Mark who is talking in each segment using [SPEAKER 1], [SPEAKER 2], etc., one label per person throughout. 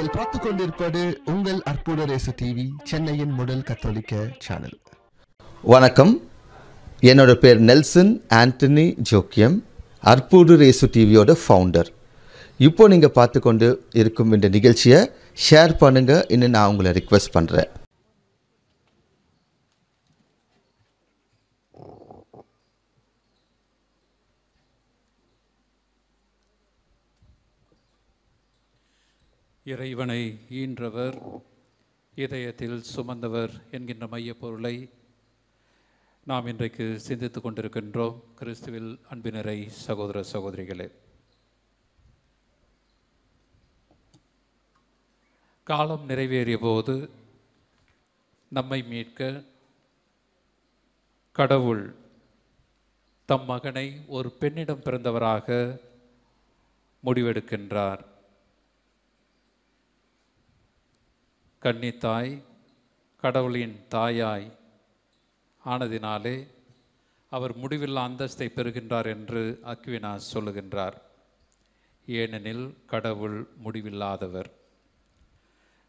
[SPEAKER 1] நீங்கள் பார்த்துக் கொண்டிருப்பது உங்கள் அற்புத ரேசு டிவி, சென்னையின் முதல் கத்தோலிக்க சேனல்.
[SPEAKER 2] வணக்கம். என்னோட பேர் நெல்சன் ஆண்டனி ஜோக்கியம், அற்புத ரேசு டிவியோட ஃபவுண்டர். இப்போ நீங்கள் பார்த்து கொண்டு இருக்கும் இந்த நிகழ்ச்சியை ஷேர் பண்ணுங்கள் இன்னும் நான் உங்களை ரிக்வெஸ்ட் பண்ணுறேன்.
[SPEAKER 3] இறைவனை ஈன்றவர், இதயத்தில் சுமந்தவர் என்கின்ற மைய பொருளை நாம் இன்றைக்கு சிந்தித்து கொண்டிருக்கின்றோம். கிறிஸ்துவில் அன்பினரை சகோதர சகோதரிகளே, காலம் நிறைவேறிய போது நம்மை மீட்க கடவுள் தம் மகனை ஒரு பெண்ணிடம் பிறந்தவராக முடிவெடுக்கின்றார். கன்னித்தாய் கடவுளின் தாயாய் ஆனதினாலே அவர் முடிவில்லா அந்தஸ்தை பெறுகின்றார் என்று அக்வினாஸ் சொல்லுகின்றார். ஏனெனில் கடவுள் முடிவில்லாதவர்.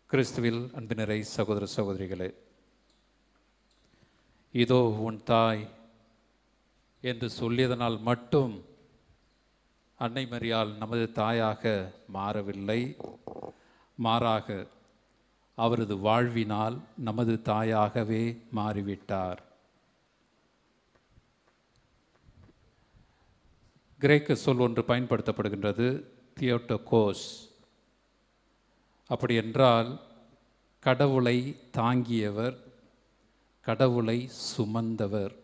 [SPEAKER 3] கிறிஸ்துவில் அன்பினரை சகோதர சகோதரிகளே, இதோ உன் தாய் என்று சொல்லியதனால் மட்டும் அன்னை மரியாள் நமது தாயாக மாறவில்லை. மாறாக அவரது வாழ்வினால் நமது தாயாகவே மாறிவிட்டார். கிரேக்க சொல் ஒன்று பயன்படுத்தப்படுகின்றது, தியோட்டோகோஸ். அப்படி என்றால் கடவுளை தாங்கியவர், கடவுளை சுமந்தவர்.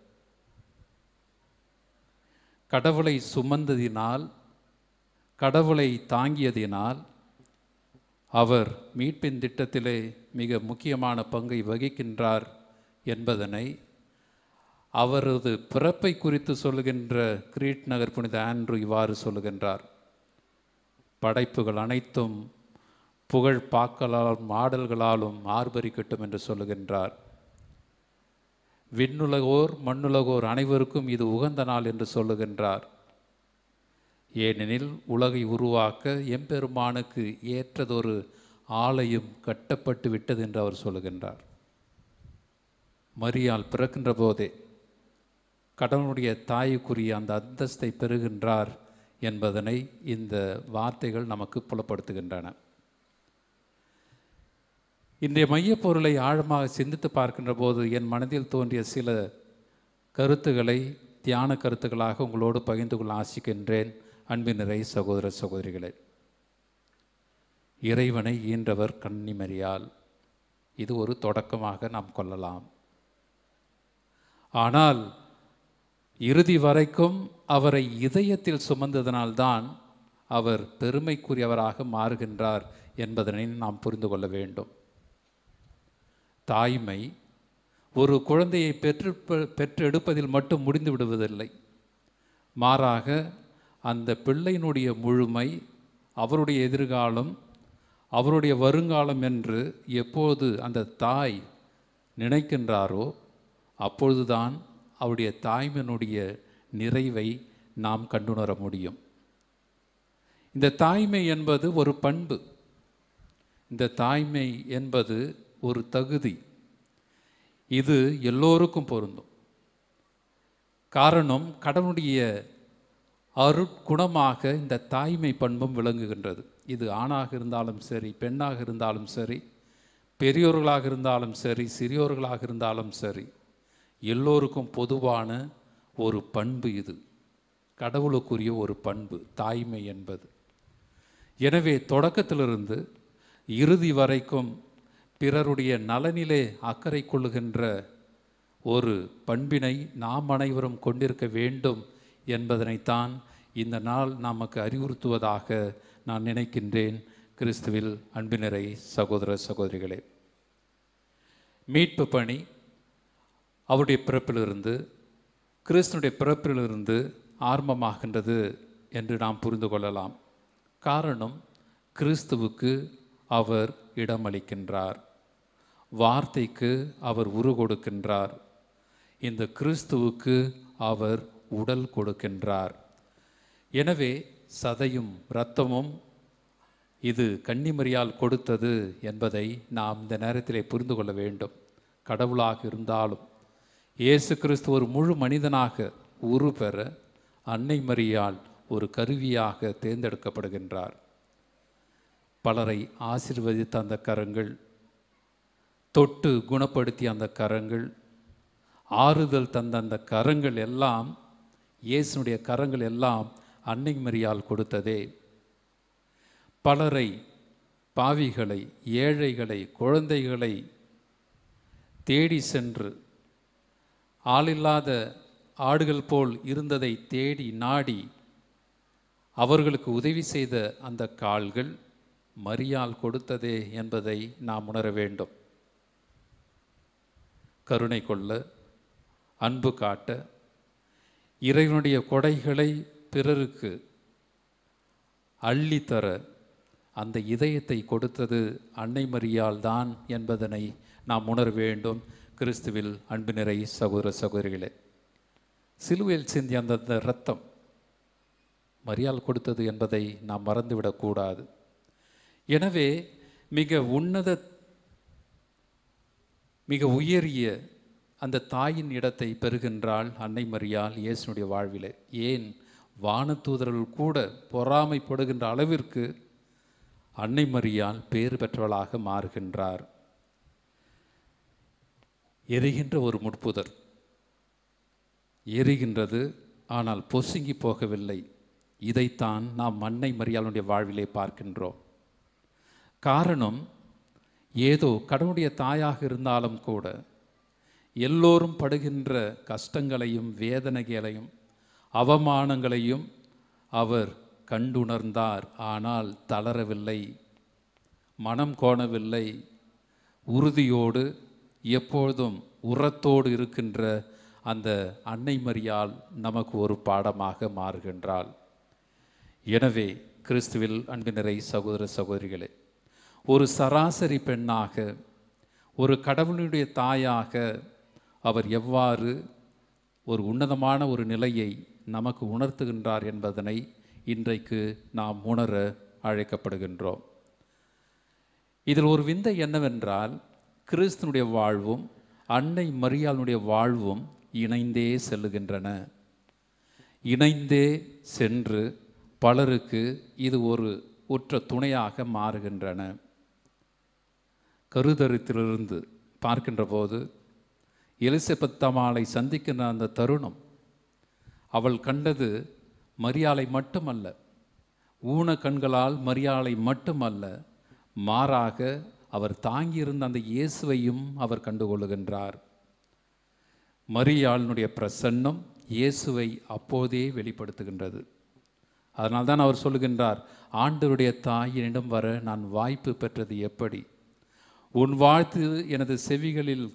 [SPEAKER 3] கடவுளை சுமந்ததினால், கடவுளை தாங்கியதினால் அவர் மீட்பின் திட்டத்திலே மிக முக்கியமான பங்கை வகிக்கின்றார் என்பதனை அவரது பிறப்பை குறித்து சொல்லுகின்ற கிரீட் நகர் புனித ஆண்ட்ரூ இவ்வாறு சொல்லுகின்றார்: படைப்புகள் அனைத்தும் புகழ் பாக்களாலும் ஆடல்களாலும் ஆர்ப்பரிக்கட்டும் என்று சொல்லுகின்றார். விண்ணுலகோர் மண்ணுலகோர் அனைவருக்கும் இது உகந்த நாள் என்று சொல்லுகின்றார். ஏனெனில் உலகை உருவாக்க எம்பெருமானுக்கு ஏற்றதொரு ஆலயம் கட்டப்பட்டு விட்டது என்று அவர் சொல்லுகின்றார். மரியாள் பிறக்கின்ற போதே கடவுளுடைய தாய்க்குரிய அந்த அந்தஸ்தை பெறுகின்றார் என்பதனை இந்த வார்த்தைகள் நமக்கு புலப்படுத்துகின்றன. இன்றைய மையப்பொருளை ஆழமாக சிந்தித்து பார்க்கின்ற போது என் மனதில் தோன்றிய சில கருத்துக்களை தியான கருத்துக்களாக உங்களோடு பகிர்ந்து கொள்ள ஆசிக்கின்றேன். அன்பினரை சகோதர சகோதரிகளே, இறைவனை ஈன்றவர் கன்னி மரியாள். இது ஒரு தொடக்கமாக நாம் கொள்ளலாம். ஆனால் இறுதி வரைக்கும் அவரை இதயத்தில் சுமந்ததனால்தான் அவர் பெருமைக்குரியவராக மாறுகின்றார் என்பதனை நாம் புரிந்து கொள்ள வேண்டும். தாய்மை ஒரு குழந்தையை பெற்றெடுப்பதில் மட்டும் முடிந்து விடுவதில்லை. மாறாக அந்த பிள்ளையினுடைய முழுமை, அவருடைய எதிர்காலம், அவருடைய வருங்காலம் என்று எப்போது அந்த தாய் நினைக்கின்றாரோ அப்பொழுதுதான் அவருடைய தாய்மையினுடைய நிறைவை நாம் கண்டுணர முடியும். இந்த தாய்மை என்பது ஒரு பண்பு, இந்த தாய்மை என்பது ஒரு தகுதி. இது எல்லோருக்கும் பொருந்தும். காரணம், கடவுளுடைய அருட்குணமாக இந்த தாய்மை பண்பும் விளங்குகின்றது. இது ஆணாக இருந்தாலும் சரி, பெண்ணாக இருந்தாலும் சரி, பெரியோர்களாக இருந்தாலும் சரி, சிறியோர்களாக இருந்தாலும் சரி, எல்லோருக்கும் பொதுவான ஒரு பண்பு. இது கடவுளுக்குரிய ஒரு பண்பு, தாய்மை என்பது. எனவே தொடக்கத்திலிருந்து இறுதி வரைக்கும் பிறருடைய நலனிலே அக்கறை கொள்ளுகின்ற ஒரு பண்பினை நாம் அனைவரும் கொண்டிருக்க வேண்டும் என்பதனைத்தான் இந்த நாள் நமக்கு அறிவுறுத்துவதாக நான் நினைக்கின்றேன். கிறிஸ்துவில் அன்பினரை சகோதர சகோதரிகளே, மீட்பு பணி அவருடைய பிறப்பிலிருந்து, கிறிஸ்துனுடைய பிறப்பிலிருந்து ஆரம்பமாகின்றது என்று நாம் புரிந்து கொள்ளலாம். காரணம், கிறிஸ்துவுக்கு அவர் இடமளிக்கின்றார், வார்த்தைக்கு அவர் உரு கொடுக்கின்றார், இந்த கிறிஸ்துவுக்கு அவர் உடல் கொடுக்கின்றார். எனவே சதையும் இரத்தமும் இது கன்னிமரியால் கொடுத்தது என்பதை நாம் இந்த நேரத்திலே புரிந்து கொள்ள வேண்டும். கடவுளாக இருந்தாலும் இயேசு கிறிஸ்து ஒரு முழு மனிதனாக உருபெற அன்னை மரியாள் ஒரு கருவியாக தேர்ந்தெடுக்கப்படுகின்றார். பலரை ஆசீர்வதித்த அந்த கரங்கள், தொட்டு குணப்படுத்திய அந்த கரங்கள், ஆறுதல் தந்த அந்த கரங்கள் எல்லாம், இயேசுனுடைய கரங்கள் எல்லாம் அன்னை மரியாள் கொடுத்ததே. பலரை, பாவிகளை, ஏழைகளை, குழந்தைகளை தேடி சென்று ஆளில்லாத ஆடுகள் போல் இருந்ததை தேடி நாடி அவர்களுக்கு உதவி செய்த அந்த கால்கள் மரியாள் கொடுத்ததே என்பதை நாம் உணர வேண்டும். கருணை கொள்ள, அன்பு காட்ட, இறைவனுடைய கொடைகளை பிறருக்கு அள்ளித்தர அந்த இதயத்தை கொடுத்தது அன்னை மரியாள் தான் என்பதனை நாம் உணர வேண்டும். கிறிஸ்துவில் அன்பு நிறை சகோதர சகோதரிகளே, சிலுவையில் சிந்திய அந்த இரத்தம் மரியாள் கொடுத்தது என்பதை நாம் மறந்துவிடக்கூடாது. எனவே மிக உயரிய அந்த தாயின் இடத்தை பெறுகின்றாள் அன்னை மரியாள் இயேசுனுடைய வாழ்விலே. ஏன் வானதூதர்கள் கூட பொறாமைப்படுகின்ற அளவிற்கு அன்னை மரியாள் பேறு பெற்றவளாக மாறுகின்றார். எரிகின்ற ஒரு முட்புதர் எரிகின்றது, ஆனால் பொசுங்கி போகவில்லை. இதைத்தான் நாம் அன்னை மரியாளுடைய வாழ்விலே பார்க்கின்றோம். காரணம், ஏதோ கடவுளுடைய தாயாக இருந்தாலும் கூட எல்லோரும் படுகின்ற கஷ்டங்களையும் வேதனைகளையும் அவமானங்களையும் அவர் கண்டுணர்ந்தார். ஆனால் தளரவில்லை, மனம் கோணவில்லை. உறுதியோடு எப்பொழுதும் உரத்தோடு இருக்கின்ற அந்த அன்னை மரியாள் நமக்கு ஒரு பாடமாக மாறுகின்றாள். எனவே கிறிஸ்துவில் அன்பு நிறை சகோதர சகோதரிகளே, ஒரு சராசரி பெண்ணாக, ஒரு கடவுளுடைய தாயாக அவர் எவ்வாறு ஒரு உன்னதமான ஒரு நிலையை நமக்கு உணர்த்துகின்றார் என்பதனை இன்றைக்கு நாம் உணர அழைக்கப்படுகின்றோம். இதில் ஒரு விந்தை என்னவென்றால், கிறிஸ்துனுடைய வாழ்வும் அன்னை மரியாளுடைய வாழ்வும் இணைந்தே செல்லுகின்றன. இணைந்தே சென்று பலருக்கு இது ஒரு உற்ற துணையாக மாறுகின்றன. கருதரித்திலிருந்து பார்க்கின்ற போது எலிசபெத் அம்மாளை சந்திக்கின்ற அந்த தருணம், அவள் கண்டது மரியாளை மட்டுமல்ல, ஊன கண்களால் மரியாளை மட்டுமல்ல, மாறாக அவர் தாங்கியிருந்த அந்த இயேசுவையும் அவர் கண்டுகொள்ளுகின்றார். மரியாளினுடைய பிரசன்னம் இயேசுவை அப்போதே வெளிப்படுத்துகின்றது. அதனால்தான் அவர் சொல்லுகின்றார், ஆண்டவருடைய தாயினிடம் வர நான் வாய்ப்பு பெற்றது எப்படி? உன் வாழ்த்து எனது செவிகளில்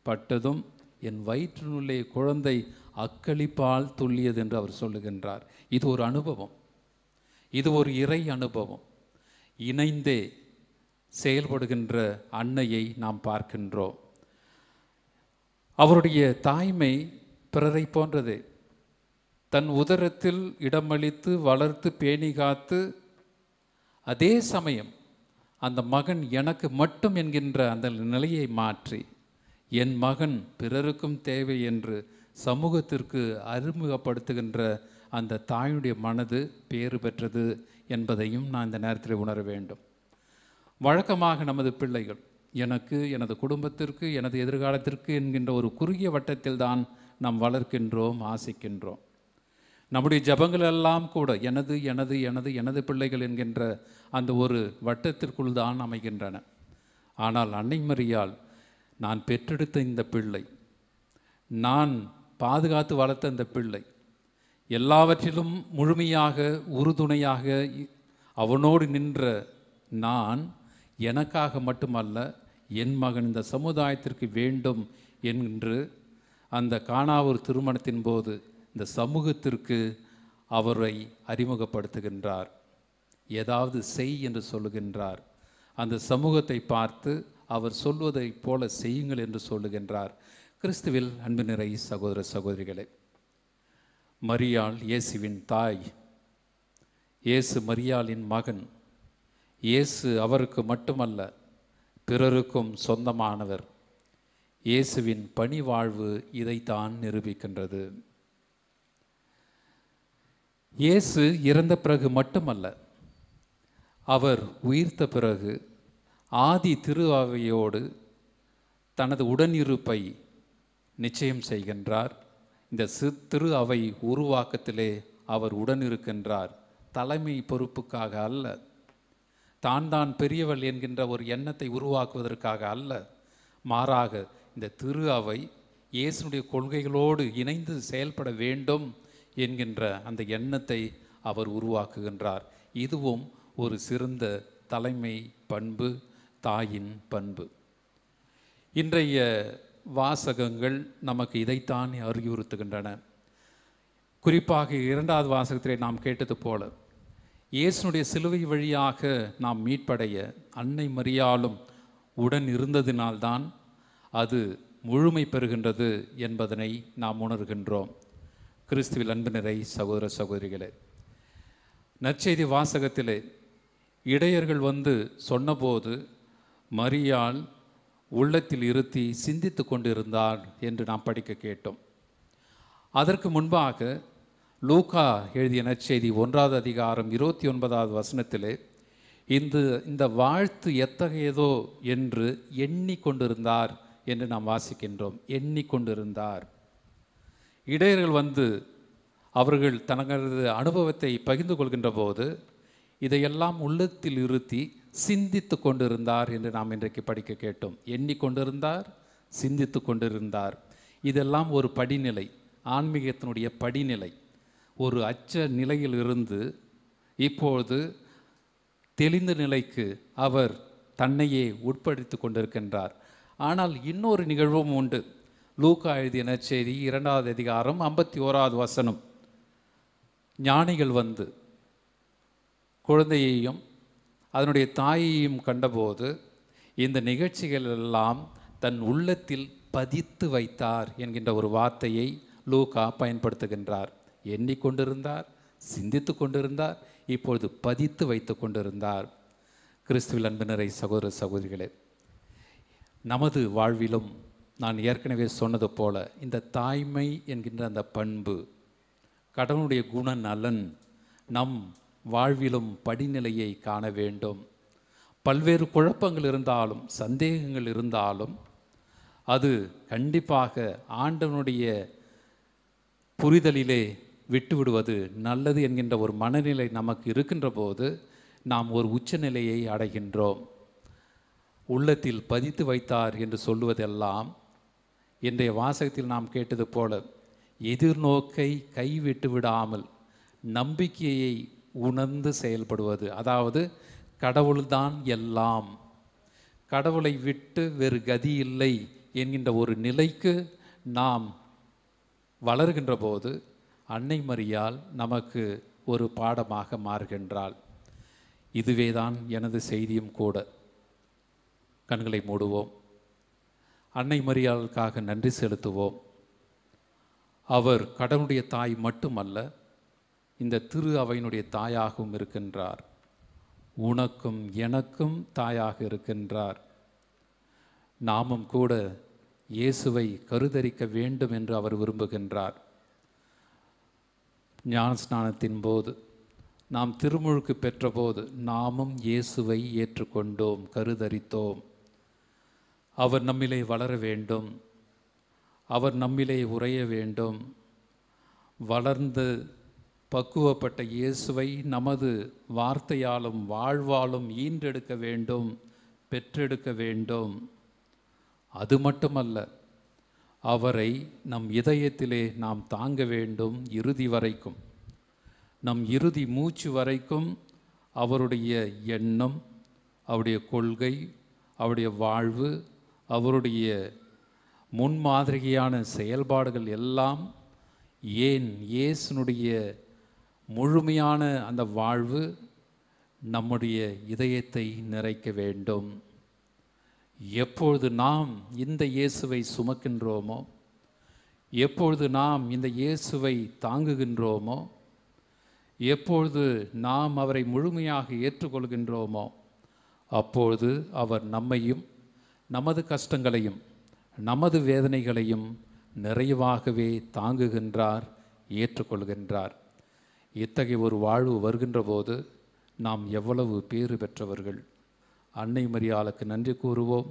[SPEAKER 3] பட்டதும் என் வயிற்றினுள்ளே குழந்தை அக்களிப்பால் துள்ளியது என்று அவர் சொல்லுகின்றார். இது ஒரு அனுபவம், இது ஒரு இறை அனுபவம். இணைந்தே செயல்படுகின்ற அன்னையை நாம் பார்க்கின்றோம். அவருடைய தாய்மை பிறரை போன்றதே. தன் உதரத்தில் இடமளித்து வளர்த்து பேணி காத்து, அதே சமயம் அந்த மகன் எனக்கு மட்டும் என்கின்ற அந்த நிலையை மாற்றி, என் மகன் பிறருக்கும் தேவை என்று சமூகத்திற்கு அறிமுகப்படுத்துகின்ற அந்த தாயுடைய மனது பேறு பெற்றது என்பதையும் நான் இந்த நேரத்தில் உணர வேண்டும். வழக்கமாக நமது பிள்ளைகள் எனக்கு, எனது குடும்பத்திற்கு, எனது எதிர்காலத்திற்கு என்கின்ற ஒரு குறுகிய வட்டத்தில் தான் நாம் வளர்க்கின்றோம், ஆசிக்கின்றோம். நம்முடைய ஜபங்கள் எல்லாம் கூட எனது எனது எனது எனது பிள்ளைகள் என்கின்ற அந்த ஒரு வட்டத்திற்குள் தான் அமைகின்றன. ஆனால் அன்னை மரியாள், நான் பெற்றெடுத்த இந்த பிள்ளை, நான் பாதுகாத்து வளர்த்த இந்த பிள்ளை, எல்லாவற்றிலும் முழுமையாக உறுதுணையாக அவனோடு நின்ற நான், எனக்காக மட்டுமல்ல, என் மகன் இந்த சமுதாயத்திற்கு வேண்டும் என்று அந்த கானாவூர் திருமணத்தின் போது இந்த சமூகத்திற்கு அவரை அறிமுகப்படுத்துகின்றார். ஏதாவது செய் என்று சொல்லுகின்றார். அந்த சமூகத்தை பார்த்து அவர் சொல்வதைப் போல செய்யுங்கள் என்று சொல்லுகின்றார். கிறிஸ்துவில் அன்பு நிறை சகோதர சகோதரிகளே, மரியாள் இயேசுவின் தாய், இயேசு மரியாளின் மகன். இயேசு அவருக்கு மட்டுமல்ல, பிறருக்கும் சொந்தமானவர். இயேசுவின் பணி வாழ்வு இதைத்தான் நிரூபிக்கின்றது. இயேசு இறந்த பிறகு மட்டுமல்ல, அவர் உயிர்த்த பிறகு ஆதி திரு அவையோடு தனது உடனிருப்பை நிச்சயம் செய்கின்றார். இந்த திரு அவை உருவாக்கத்திலே அவர் உடனிருக்கின்றார். தலைமை பொறுப்புக்காக அல்ல, தான் பெரியவள் என்கின்ற ஒரு எண்ணத்தை உருவாக்குவதற்காக அல்ல, மாறாக இந்த திரு அவை இயேசுடைய கொள்கைகளோடு இணைந்து செயல்பட வேண்டும் என்கின்ற அந்த எண்ணத்தை அவர் உருவாக்குகின்றார். இதுவும் ஒரு சிறந்த தலைமை பண்பு, தாயின் பண்பு. இன்றைய வாசகங்கள் நமக்கு இதைத்தான் அறிவுறுத்துகின்றன. குறிப்பாக 2வது வாசகத்திலே நாம் கேட்டது போல, இயேசுனுடைய சிலுவை வழியாக நாம் மீட்படைய அன்னை மரியாளும் உடன் இருந்ததினால்தான் அது முழுமை பெறுகின்றது என்பதனை நாம் உணர்கின்றோம். கிறிஸ்துவில் அன்பு நிறை சகோதர சகோதரிகளே, நற்செய்தி வாசகத்திலே இடையர்கள் வந்து சொன்னபோது மரியாள் உள்ளத்தில் இருத்தி சிந்தித்து கொண்டிருந்தார் என்று நாம் படிக்க கேட்டோம். அதற்கு முன்பாக லூக்கா எழுதிய நற்செய்தி 1வது அதிகாரம் 29வது வசனத்திலே இந்த வாழ்த்து எத்தகையதோ என்று எண்ணிக்கொண்டிருந்தார் என்று நாம் வாசிக்கின்றோம். எண்ணிக்கொண்டிருந்தார். இடையர்கள் வந்து அவர்கள் தங்களது அனுபவத்தை பகிர்ந்து கொள்கின்ற போது இதையெல்லாம் உள்ளத்தில் இருத்தி சிந்தித்து கொண்டிருந்தார் என்று நாம் இன்றைக்கு படிக்க கேட்டோம். எண்ணிக்கொண்டிருந்தார், சிந்தித்து கொண்டிருந்தார். இதெல்லாம் ஒரு படிநிலை, ஆன்மீகத்தினுடைய படிநிலை. ஒரு அச்ச நிலையிலிருந்து இப்பொழுது தெளிந்த நிலைக்கு அவர் தன்னையே உட்படுத்தி கொண்டிருக்கின்றார். ஆனால் இன்னொரு நிகழ்வும் உண்டு. லூக்கா எழுதிய நற்செய்தி 2வது அதிகாரம் 51வது வசனம். ஞானிகள் வந்து குழந்தையையும் அதனுடைய தாயையும் கண்டபோது இந்த நிகழ்ச்சிகள் எல்லாம் தன் உள்ளத்தில் பதித்து வைத்தார் என்கின்ற ஒரு வார்த்தையை லூக்கா பயன்படுத்துகின்றார். எண்ணிக்கொண்டிருந்தார், சிந்தித்து கொண்டிருந்தார், இப்பொழுது பதித்து வைத்து கொண்டிருந்தார். கிறிஸ்துவில் அன்பினரை சகோதர சகோதரிகளே, நமது வாழ்விலும் நான் ஏற்கனவே சொன்னது போல இந்த தாய்மை என்கின்ற அந்த பண்பு, கடவுளுடைய குணநலன் நம் வாழ்விலும் படிநிலையை காண வேண்டும். பல்வேறு குழப்பங்கள் இருந்தாலும், சந்தேகங்கள் இருந்தாலும், அது கண்டிப்பாக ஆண்டவனுடைய புரிதலிலே விட்டுவிடுவது நல்லது என்கின்ற ஒரு மனநிலை நமக்கு இருக்கின்ற போது நாம் ஒரு உச்சநிலையை அடைகின்றோம். உள்ளத்தில் பதித்து வைத்தார் என்று சொல்லுவதெல்லாம் இன்றைய வாசகத்தில் நாம் கேட்டது போல எதிர்நோக்கை கைவிட்டு விடாமல் நம்பிக்கையை உணர்ந்து செயல்படுவது. அதாவது கடவுள்தான் எல்லாம், கடவுளை விட்டு வேறு கதி இல்லை என்கின்ற ஒரு நிலைக்கு நாம் வளர்கின்ற போது அன்னை மரியாள் நமக்கு ஒரு பாடமாக மாறுகின்றாள். இதுவே தான் எனது செய்தியும் கூட. கண்களை மூடுவோம். அன்னை மரியாளுக்காக நன்றி செலுத்துவோம். அவர் கடவுளுடைய தாய் மட்டுமல்ல, இந்த திரு அவையினுடைய தாயாகவும் இருக்கின்றார். உனக்கும் எனக்கும் தாயாக இருக்கின்றார். நாமும் கூட இயேசுவை கருதரிக்க வேண்டும் என்று அவர் விரும்புகின்றார். ஞானஸ்நானத்தின் போது, நாம் திருமுழுக்கு பெற்றபோது நாமும் இயேசுவை ஏற்றுக்கொண்டோம், கருதரித்தோம். அவர் நம்மிலே வளர வேண்டும், அவர் நம்மிலே உறைய வேண்டும். வளர்ந்து பக்குவப்பட்ட இயேசுவை நமது வார்த்தையாலும் வாழ்வாலும் ஈன்றெடுக்க வேண்டும், பெற்றெடுக்க வேண்டும். அது மட்டுமல்ல, அவரை நம் இதயத்திலே நாம் தாங்க வேண்டும் இறுதி வரைக்கும். நம் இறுதி மூச்சு வரைக்கும் அவருடைய எண்ணம், அவருடைய கொள்கை, அவருடைய வாழ்வு, அவருடைய முன்மாதிரியான செயல்பாடுகள் எல்லாம், ஏன் இயேசுனுடைய முழுமையான அந்த வாழ்வு நம்முடைய இதயத்தை நிறைக்க வேண்டும். எப்பொழுது நாம் இந்த இயேசுவை சுமக்கின்றோமோ, எப்பொழுது நாம் இந்த இயேசுவை தாங்குகின்றோமோ, எப்பொழுது நாம் அவரை முழுமையாக ஏற்றுக்கொள்கின்றோமோ, அப்பொழுது அவர் நம்மையும் நமது கஷ்டங்களையும் நமது வேதனைகளையும் நிறைவாகவே தாங்குகின்றார், ஏற்றுக்கொள்கின்றார். இத்தகைய ஒரு வாழ்வு வருகின்ற போது நாம் எவ்வளவு பேறு பெற்றவர்கள். அன்னை மரியாளுக்கு நன்றி கூறுவோம்,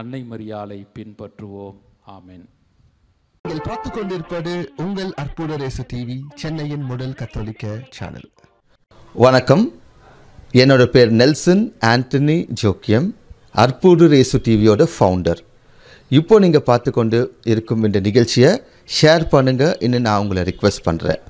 [SPEAKER 3] அன்னை மரியாளை பின்பற்றுவோம். ஆமென்.
[SPEAKER 1] நீங்கள் பார்த்துக் கொண்டிருப்பது உங்கள் அற்புத ரேசு டிவி, சென்னையின் முதல் கத்தோலிக்க சேனல்.
[SPEAKER 2] வணக்கம், என்னோட பேர் நெல்சன் ஆண்டனி ஜோக்கியம், அற்புத ரேசு டிவியோட ஃபவுண்டர். இப்போ நீங்கள் பார்த்து கொண்டு இருக்கும் இந்த நிகழ்ச்சியை ஷேர் பண்ணுங்கள், இன்னும் நான் உங்களை ரிக்வெஸ்ட் பண்ணுறேன்.